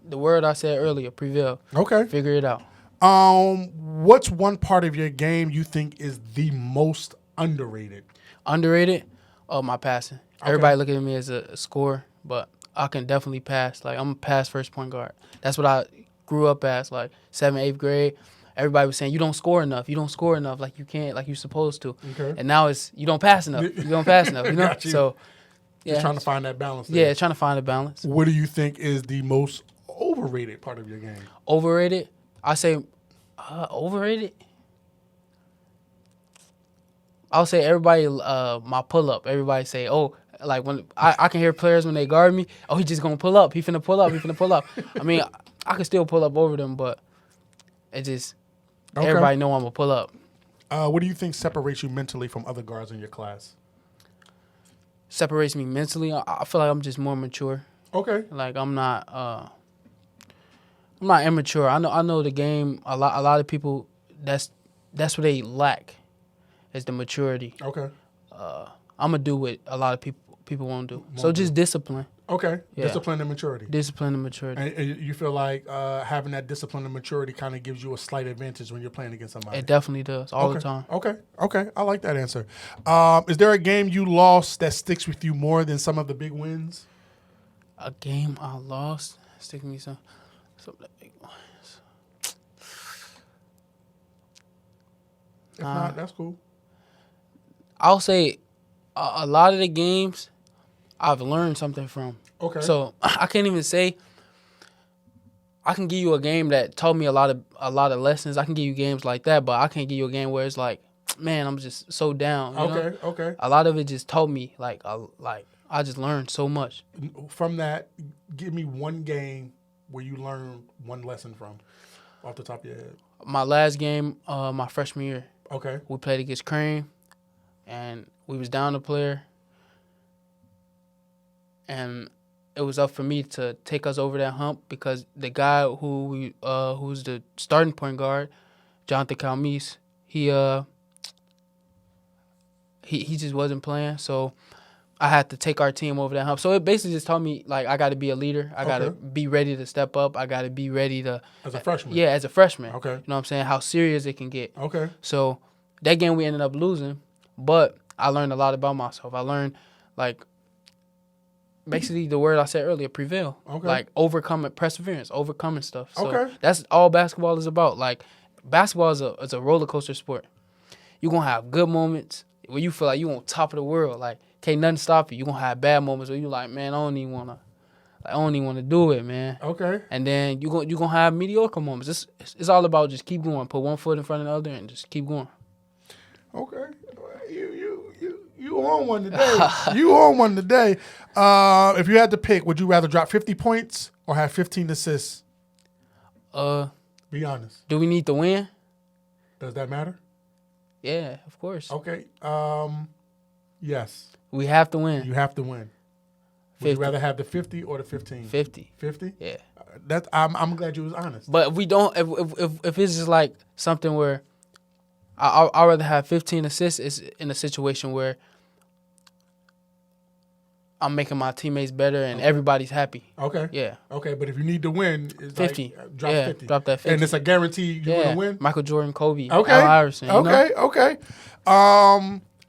the word I said earlier, prevail. Okay. Figure it out. What's one part of your game you think is the most underrated? Underrated? Oh, my passing. Okay. Everybody looking at me as a scorer, but I can definitely pass. Like, I'm a pass first point guard. That's what I grew up as, 7th, 8th grade. Everybody was saying, you don't score enough. You don't score enough like you can't, like you're supposed to. Okay. And now it's, you don't pass enough. You don't pass enough, Got you. So, yeah. Just trying to find that balance there. Yeah, trying to find a balance. What do you think is the most overrated part of your game? Overrated? I say overrated? I'll say everybody, my pull-up. Everybody say, when I can hear players when they guard me, he just going to pull up. He finna pull up. He finna pull up. I mean, I can still pull up over them, but it just, everybody know I'm going to pull up. What do you think separates you mentally from other guards in your class? Separates me mentally? I feel like I'm just more mature. Okay. Like, I'm not immature. I know the game. A lot of people, that's what they lack. Is the maturity. Okay. I'm going to do what a lot of people won't do. So just discipline. Okay. Yeah. Discipline and maturity. Discipline and maturity. And you feel like having that discipline and maturity kind of gives you a slight advantage when you're playing against somebody? It definitely does, all the time. Okay. I like that answer. Is there a game you lost that sticks with you more than some of the big wins? A game I lost? Stick me some of the big ones. If not, that's cool. I'll say a lot of the games I've learned something from. Okay. So I can't even say I can give you a game that taught me a lot of lessons. I can give you games like that, but I can't give you a game where it's like, man, I'm just so down. You know? Okay. A lot of it just taught me I just learned so much. From that, give me one game where you learned one lesson from, off the top of your head. My last game, my freshman year. Okay. We played against Crane. And we was down a player, and it was up for me to take us over that hump because the guy who's the starting point guard, Jonathan Calmise, he just wasn't playing, so I had to take our team over that hump. So it basically just taught me I got to be a leader. I got to be ready to step up. I got to be ready to as a freshman. Yeah, as a freshman. Okay, you know what I'm saying? How serious it can get. Okay, so that game we ended up losing. But I learned a lot about myself. I learned, like, basically the word I said earlier, prevail. Okay. Like, overcoming, perseverance, overcoming stuff. So Okay. that's all basketball is about. Like, basketball is a roller coaster sport. You're going to have good moments where you feel like you on top of the world. Like, can't nothing stop you. You're going to have bad moments where you like, man, I don't even want to do it, man. Okay. And then you're gonna have mediocre moments. It's all about just keep going. Put one foot in front of the other and just keep going. Okay. You on one today. You on one today. If you had to pick, would you rather drop 50 points or have 15 assists? Be honest. Do we need to win? Does that matter? Yeah, of course. Okay. Yes. We have to win. You have to win. Would 50. you rather have the 50 or the 15? 50. 50? Yeah. I'm glad you was honest. But if we don't, if it's just like something where I'd rather have 15 assists is in a situation where I'm making my teammates better and everybody's happy. Okay. Yeah. Okay, but if you need to win, it's 50. Like, drop 50. Drop that 50. And it's a guarantee you're going to win? Michael Jordan, Kobe, Okay. Iverson. Okay.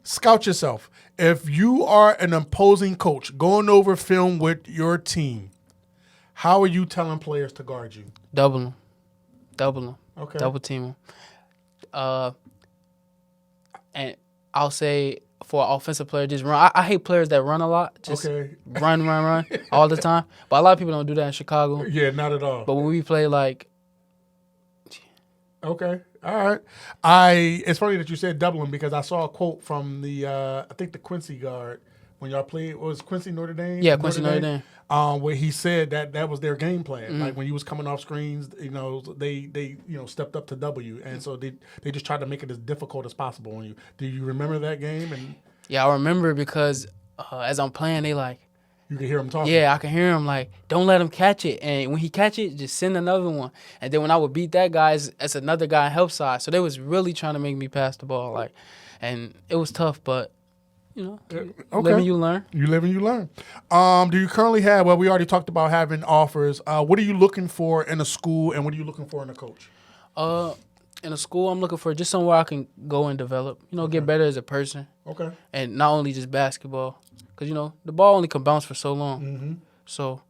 Scout yourself. If you are an opposing coach going over film with your team, how are you telling players to guard you? Double them. Okay. Double team them. And I'll say for an offensive player, just run. I hate players that run a lot. Just run all the time. But a lot of people don't do that in Chicago. Yeah, not at all. But when we play, like... Okay. All right. It's funny that you said doubling because I saw a quote from the I think the Quincy guard when y'all played. Was Quincy Notre Dame? Yeah, Quincy Notre Dame. Where he said that was their game plan. Mm-hmm. Like when you was coming off screens, they stepped up to W, and so they just tried to make it as difficult as possible on you. Do you remember that game? And yeah, I remember because as I'm playing, they like. You can hear him talking. Yeah, I can hear him like, don't let him catch it. And when he catch it, just send another one. And then when I would beat that guy, it's another guy on help side. So they was really trying to make me pass the ball. And it was tough, but, you live and you learn. You live and you learn. Do you currently have, we already talked about having offers. What are you looking for in a school and what are you looking for in a coach? In a school, I'm looking for just somewhere I can go and develop, get better as a person. Okay. And not only just basketball. Because, the ball only can bounce for so long. Mm-hmm. So,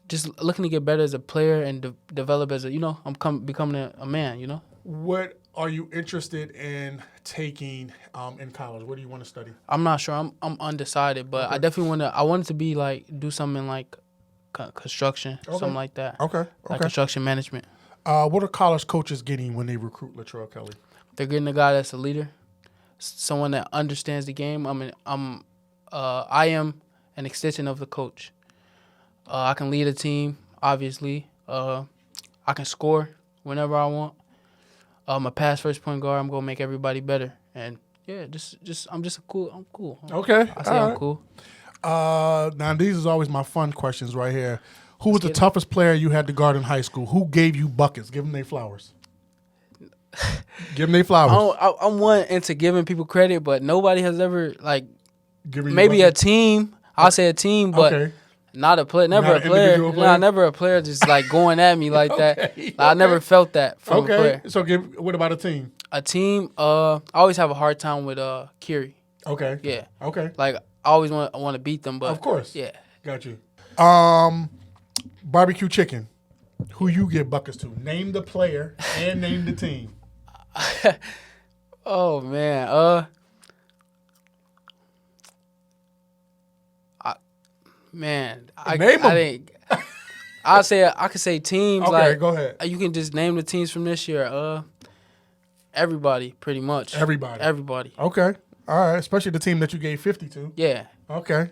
just looking to get better as a player and develop as I'm becoming a man, What are you interested in taking in college? What do you want to study? I'm not sure. I'm undecided, but I definitely I want it to be do something like construction, something like that. Okay. Like construction management. What are college coaches getting when they recruit Latrell Kelly? They're getting a guy that's a leader. Someone that understands the game. I am an extension of the coach. I can lead a team, obviously. I can score whenever I want. I'm a pass first point guard. I'm gonna make everybody better. And yeah, I'm cool. Okay, I say I'm cool. Now these is always my fun questions right here. Who was the toughest player you had to guard in high school? Who gave you buckets? Give them their flowers. Give them their flowers. I'm one into giving people credit, but nobody has ever Giving maybe a team. I'll say a team, but not a player. Never Not a player. individual player? Nah, never a player just going at me like that. I never felt that from a player. So what about a team? A team. I always have a hard time with Curie. Okay. Yeah. Okay. I always want to beat them, but Of course. Yeah. Got you. Barbecue chicken. Who you give buckets to? Name the player and name the team. Oh man. Name I them. think I could say teams. Okay, go ahead. You can just name the teams from this year. Everybody, pretty much. Everybody. Okay. All right. Especially the team that you gave 50 to. Yeah. Okay.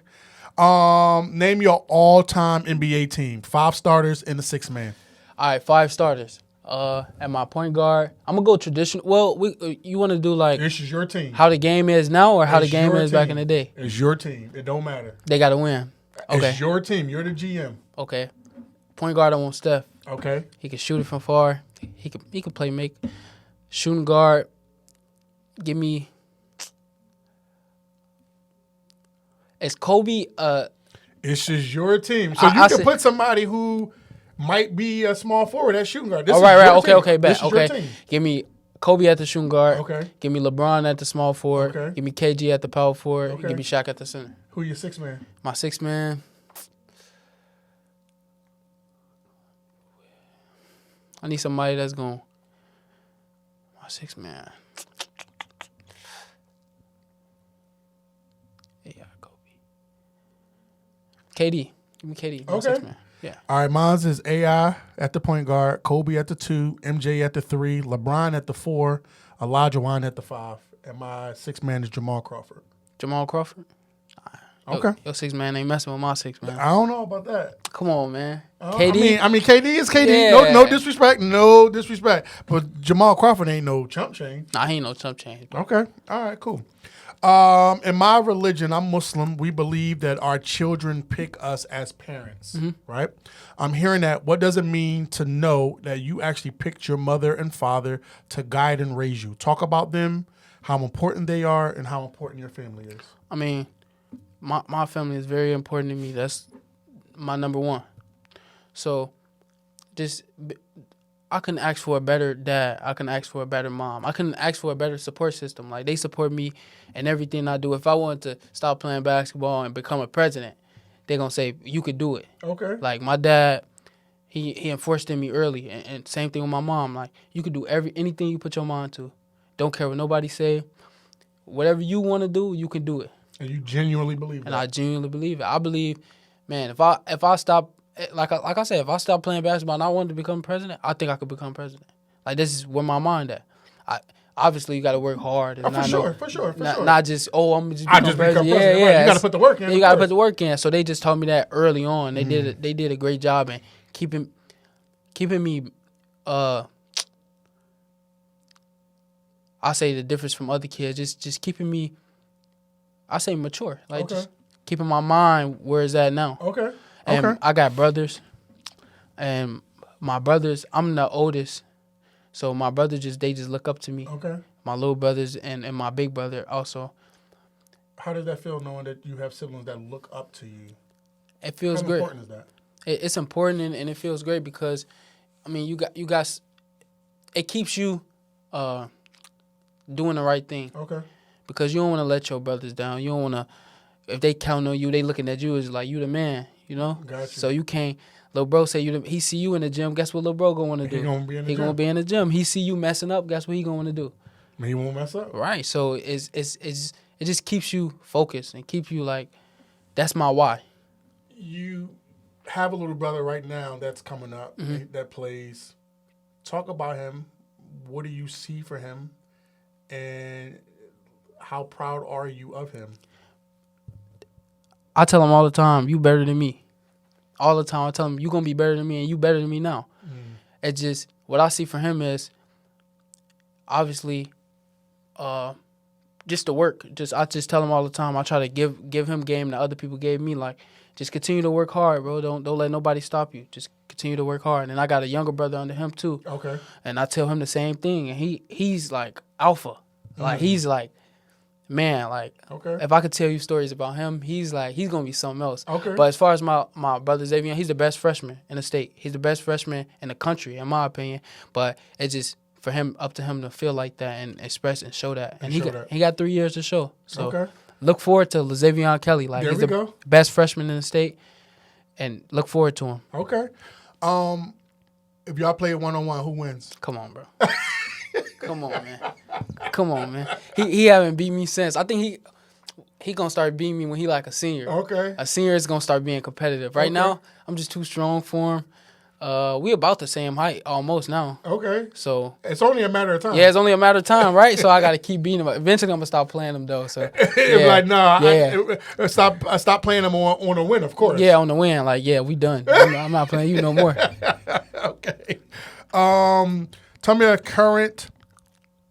Name your all-time NBA team. 5 starters and a 6-man. All right, 5 starters. At my point guard, I'm gonna go traditional. Well, you want to do This is your team. how the game is now or how the game is back in the day? It's your team. It don't matter. They got to win. Okay. It's your team. You're the GM. Okay. Point guard, I want Steph. Okay. He can shoot it from far. He can play make. Shooting guard, give me. Is Kobe? It's just your team. So you can put somebody who might be a small forward at shooting guard. This right. Okay, bet. This is your Okay. team. Give me Kobe at the shooting guard. Okay. Give me LeBron at the small forward. Okay. Give me KG at the power forward. Okay. Give me Shaq at the center. Who your sixth man? My sixth man. I need somebody that's going. My sixth man. Yeah, Kobe. KD. Give me KD. My sixth man. Yeah. All right, mine's is AI at the point guard, Kobe at the 2, MJ at the 3, LeBron at the 4, Elijah Wan at the 5, and my sixth man is Jamal Crawford. Jamal Crawford? Okay. Your six man ain't messing with my six man. I don't know about that. Come on, man. KD? I mean, KD is KD. Yeah. No disrespect. No disrespect. But Jamal Crawford ain't no chump change. Nah, he ain't no chump change. Bro. Okay. All right, cool. In my religion, I'm Muslim. We believe that our children pick us as parents, right? I'm hearing that. What does it mean to know that you actually picked your mother and father to guide and raise you? Talk about them, how important they are, and how important your family is. I mean, my family is very important to me. That's my number one. So, I couldn't ask for a better dad. I couldn't ask for a better mom. I couldn't ask for a better support system. Like, they support me in everything I do. If I wanted to stop playing basketball and become a president, they're going to say, you could do it. Okay. Like, my dad, he enforced in me early. And same thing with my mom. Like, you could do anything you put your mind to. Don't care what nobody say. Whatever you want to do, you can do it. And you genuinely believe that? And I genuinely believe it. I believe, man, if I stop, like I said, if I stop playing basketball and I wanted to become president, I think I could become president. Like, this is where my mind at. Obviously, you got to work hard. And For sure. Not just, I'm just I become just president. become president. Yeah. Right. You got to put the work in. You got to put the work in. So they just told me that early on. They did a great job in keeping me, I say the difference from other kids, just keeping me, I say mature. Like, just keeping my mind where it's at now. Okay. And I got brothers, and my brothers, I'm the oldest, so my brothers they just look up to me. Okay. My little brothers and my big brother also. How does that feel knowing that you have siblings that look up to you? It feels great. How important is that? It's important and it feels great because, I mean, you guys, it keeps you doing the right thing. Okay. Because you don't want to let your brothers down. You don't want to, if they count on you, they looking at you as like you the man, you know? Gotcha. So you can't, little bro say he see you in the gym, guess what little bro going to do? He going to be in the gym. He see you messing up, guess what he going to do? He won't mess up. Right. So it just keeps you focused and keep you like, that's my why. You have a little brother right now that's coming up that plays. Talk about him. What do you see for him? And how proud are you of him? I tell him all the time, you better than me. All the time I tell him, you going to be better than me and you better than me now. It's just, what I see for him is, obviously, just the work. I just tell him all the time, I try to give him game that other people gave me. Like, just continue to work hard, bro. Don't let nobody stop you. Just continue to work hard. And I got a younger brother under him, too. Okay. And I tell him the same thing. And he's like alpha. Like, he's like, man, like, if I could tell you stories about him, he's going to be something else. Okay. But as far as my brother Xavier, he's the best freshman in the state. He's the best freshman in the country, in my opinion. But it's just for him, up to him to feel like that and express and show that. And he got 3 years to show. So look forward to Latrell Kelly. Like, he's the best freshman in the state. And look forward to him. Okay. If y'all play one-on-one, who wins? Come on, bro. Come on, man. He haven't beat me since. I think he gonna start beating me when he like a senior. Okay. A senior is gonna start being competitive. Right now, I'm just too strong for him. We about the same height almost now. Okay. So it's only a matter of time. Yeah, it's only a matter of time, right? So I gotta keep beating him. Eventually, I'm gonna stop playing him though. So stop playing him on a win, of course. Yeah, on the win. Like, yeah, we done. I'm not playing you no more. Okay. Tell me a current,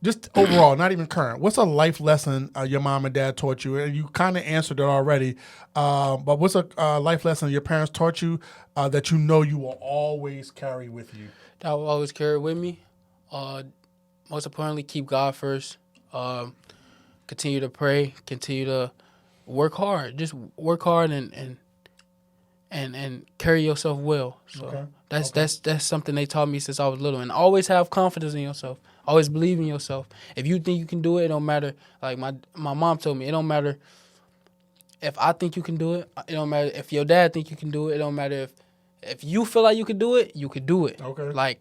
just overall, not even current. What's a life lesson your mom and dad taught you? And you kind of answered it already. But what's a life lesson your parents taught you that you know you will always carry with you? That I will always carry with me. Most importantly, keep God first. Continue to pray. Continue to work hard. Just work hard and and carry yourself well. So Okay. that's something they taught me since I was little. And always have confidence in yourself. Always believe in yourself. If you think you can do it, it don't matter. Like my mom told me, it don't matter if I think you can do it. It don't matter if your dad think you can do it. It don't matter if you feel like you could do it, you could do it. Okay. Like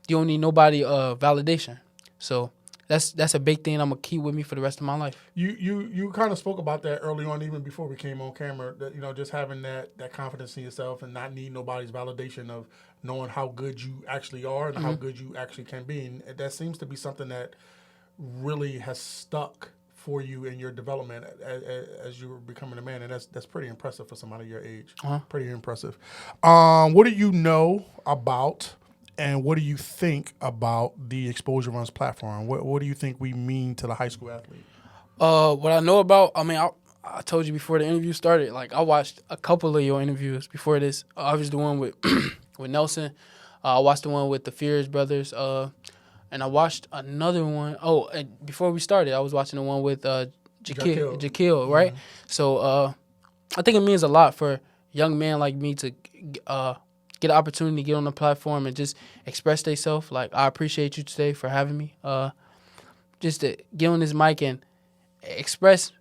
you don't need nobody validation. So that's a big thing I'm gonna keep with me for the rest of my life. You kind of spoke about that early on, even before we came on camera. That, you know, just having that confidence in yourself and not needing nobody's validation of knowing how good you actually are and how good you actually can be. And that seems to be something that really has stuck for you in your development as you were becoming a man, and that's pretty impressive for somebody your age. Pretty impressive. What do you know about? And what do you think about the Exposure Runs platform? What do you think we mean to the high school athlete? What I know about, I mean, I told you before the interview started, like I watched a couple of your interviews before this. Obviously the one with with Nelson. I watched the one with the Fears brothers. And I watched another one. Oh, and before we started, I was watching the one with Jaquil, right? So I think it means a lot for young men like me to get an opportunity to get on the platform and just express themselves. Like, I appreciate you today for having me. Just to get on this mic and express.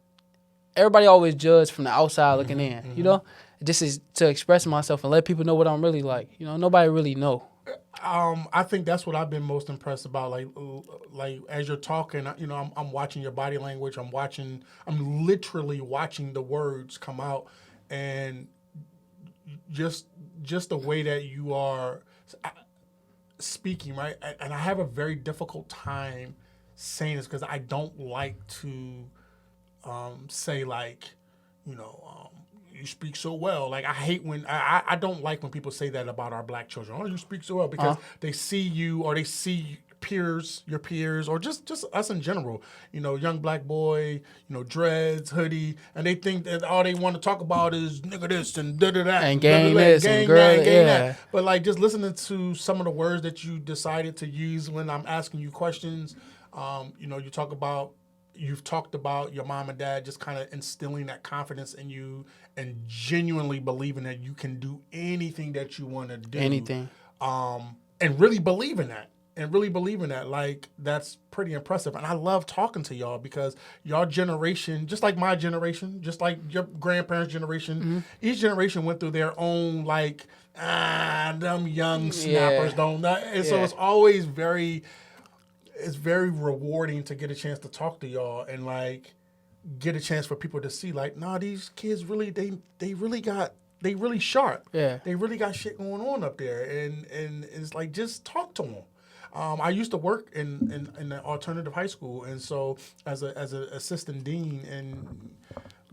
Everybody always judge from the outside looking in, you know? Just is to express myself and let people know what I'm really like. You know, nobody really know. I think that's what I've been most impressed about. Like as you're talking, you know, I'm watching your body language. I'm literally watching the words come out, and just the way that you are speaking, right? And I have a very difficult time saying this because I don't like to say like, you know, you speak so well. Like I hate when I don't like when people say that about our black children. Oh, you speak so well, because they see you or they see your peers, or just us in general. You know, young black boy, you know, dreads, hoodie, and they think that all they want to talk about is nigga this and da da that and gang this and girl that. But like just listening to some of the words that you decided to use when I'm asking you questions, you know, you've talked about your mom and dad just kind of instilling that confidence in you and genuinely believing that you can do anything that you want to do. Anything. And really believing that. Like, that's pretty impressive. And I love talking to y'all because y'all generation, just like my generation, just like your grandparents' generation, each generation went through their own, like, them young snappers don't know. And so it's always very rewarding to get a chance to talk to y'all and, like, get a chance for people to see, like, nah, these kids really, they really sharp. Yeah. They really got shit going on up there. And it's like, just talk to them. I used to work in an alternative high school, and so as an assistant dean and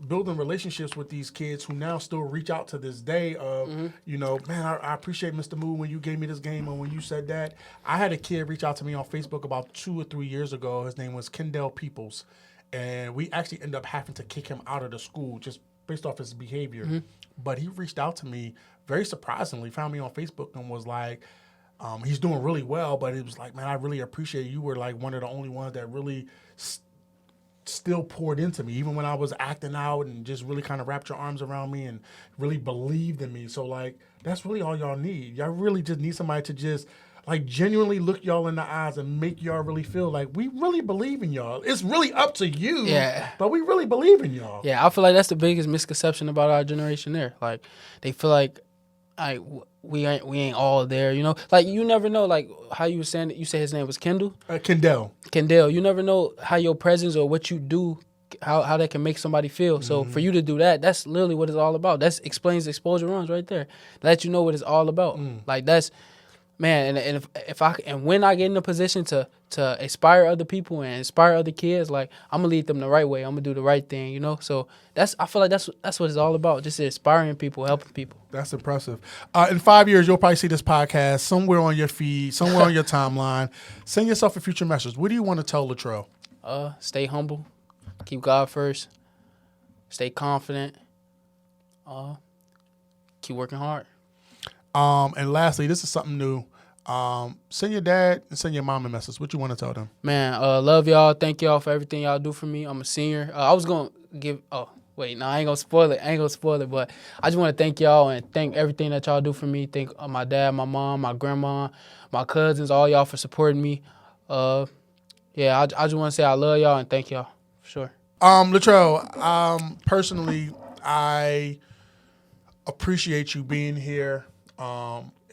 building relationships with these kids who now still reach out to this day of, you know, man, I appreciate Mr. Moo when you gave me this game and when you said that. I had a kid reach out to me on Facebook about 2 or 3 years ago. His name was Kendall Peoples, and we actually ended up having to kick him out of the school just based off his behavior. But he reached out to me very surprisingly, found me on Facebook and was like, he's doing really well, but it was like, man, I really appreciate you. Were like one of the only ones that really still poured into me, even when I was acting out, and just really kind of wrapped your arms around me and really believed in me. So, like, that's really all y'all need. Y'all really just need somebody to just, like, genuinely look y'all in the eyes and make y'all really feel like we really believe in y'all. It's really up to you, but we really believe in y'all. Yeah, I feel like that's the biggest misconception about our generation there. Like, they feel like we ain't all there, you know? Like, you never know, like, how you were saying it. You said his name was Kendall? Kendall. You never know how your presence or what you do, how that can make somebody feel. So for you to do that, that's literally what it's all about. That explains the Exposure Runs right there. Let you know what it's all about. Like, that's, man, and when I get in a position to inspire other people and inspire other kids, like, I'm gonna lead them the right way. I'm gonna do the right thing, you know. So I feel like that's what it's all about. Just inspiring people, helping people. That's impressive. In 5 years, you'll probably see this podcast somewhere on your feed, somewhere on your timeline. Send yourself a future message. What do you want to tell Latrell? Stay humble, keep God first, stay confident, keep working hard. And lastly, this is something new. Send your dad and send your mom a message. What you want to tell them? Man, love y'all. Thank y'all for everything y'all do for me. I'm a senior. I was going to give Wait, no, I ain't gonna spoil it. But I just want to thank y'all and thank everything that y'all do for me. Thank my dad, my mom, my grandma, my cousins, all y'all for supporting me. Yeah, I just want to say I love y'all and thank y'all for sure. Latrell, personally, I appreciate you being here.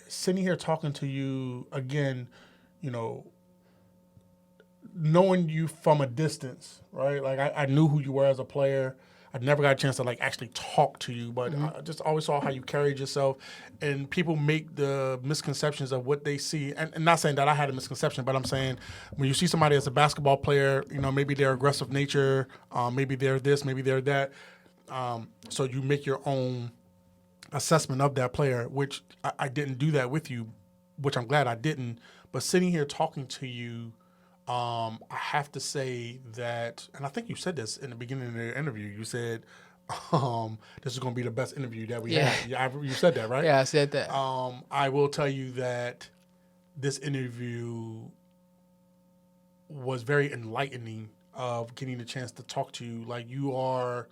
Sitting here talking to you again, you know, knowing you from a distance, right? Like I knew who you were as a player. I never got a chance to like actually talk to you, but I just always saw how you carried yourself. And people make the misconceptions of what they see. And not saying that I had a misconception, but I'm saying when you see somebody as a basketball player, you know, maybe they're aggressive nature, maybe they're this, maybe they're that. So you make your own assessment of that player, which I didn't do that with you, which I'm glad I didn't. But sitting here talking to you, I have to say that, and I think you said this in the beginning of the interview. You said this is going to be the best interview that we had. Yeah, you said that, right? Yeah, I said that. I will tell you that this interview was very enlightening of getting the chance to talk to you. Like, you are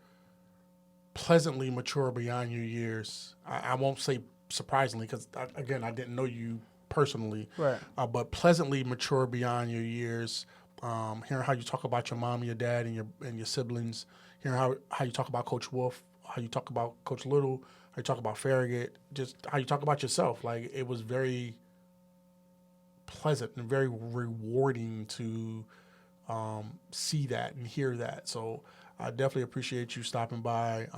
pleasantly mature beyond your years. I won't say surprisingly because, again, I didn't know you personally, right? But pleasantly mature beyond your years. Hearing how you talk about your mom, your dad, and your siblings. Hearing how you talk about Coach Wolf, how you talk about Coach Little, how you talk about Farragut, just how you talk about yourself. Like, it was very pleasant and very rewarding to see that and hear that. So I definitely appreciate you stopping by.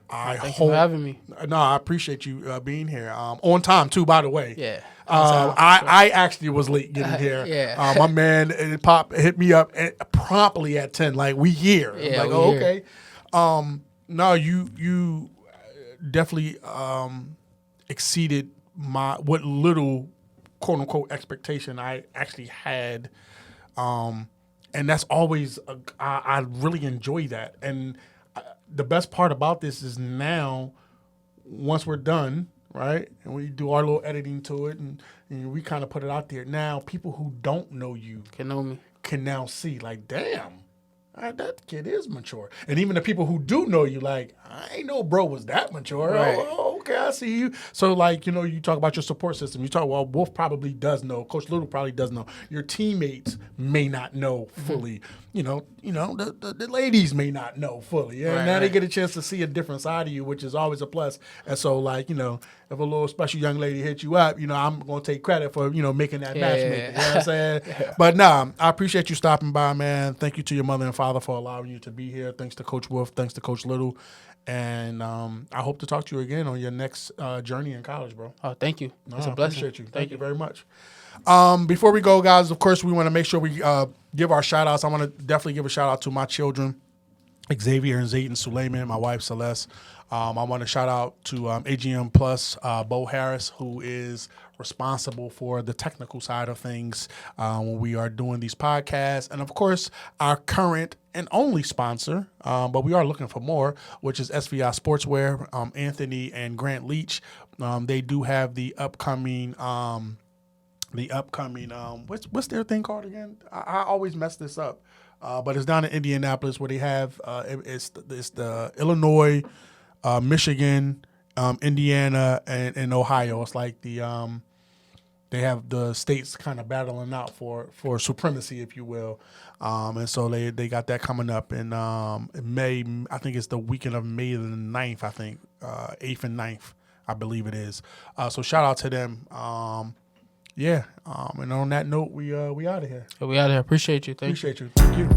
Thank you for having me. No, I appreciate you being here. On time, too, by the way. Yeah. I actually was late getting here. Yeah. My man, Pop, hit me up promptly at 10. Like, we here. Yeah, I'm like, we okay. No, you definitely exceeded what little, quote-unquote, expectation I actually had. And that's always, I really enjoy that. And the best part about this is now, once we're done, right, and we do our little editing to it, and we kind of put it out there, now people who don't know you Can know me. can now see, like, damn, that kid is mature. And even the people who do know you, like, I ain't know bro was that mature. Right. Oh, okay, I see you. So, like, you know, you talk about your support system. You talk, well, Wolf probably does know. Coach Little probably does know. Your teammates may not know fully. You know, the ladies may not know fully. And now they get a chance to see a different side of you, which is always a plus. And so, like, you know, if a little special young lady hits you up, you know, I'm going to take credit for, you know, making that matchmaking. You know what I'm saying? But, nah, I appreciate you stopping by, man. Thank you to your mother and father for allowing you to be here. Thanks to Coach Wolf. Thanks to Coach Little. And I hope to talk to you again on your next journey in college, bro. Oh, thank you. It's No, a blessing. Appreciate you. Thank you very much. Before we go, guys, of course, we want to make sure we give our shout-outs. I want to definitely give a shout-out to my children, Xavier and Zayton Suleiman, my wife, Celeste. I want to shout out to AGM Plus, Bo Harris, who is responsible for the technical side of things when we are doing these podcasts. And, of course, our current and only sponsor, but we are looking for more, which is SVI Sportswear, Anthony and Grant Leach. They do have the upcoming what's their thing called again? I always mess this up, but it's down in Indianapolis where they have it's the Illinois, Michigan, Indiana, and Ohio. It's like the they have the states kind of battling out for supremacy, if you will, and so they got that coming up in May. I think it's the weekend of May the 9th. I think 8th and 9th, I believe it is. So shout out to them. And on that note, we out of here. We out of here. Appreciate you. Thank you. Thank you.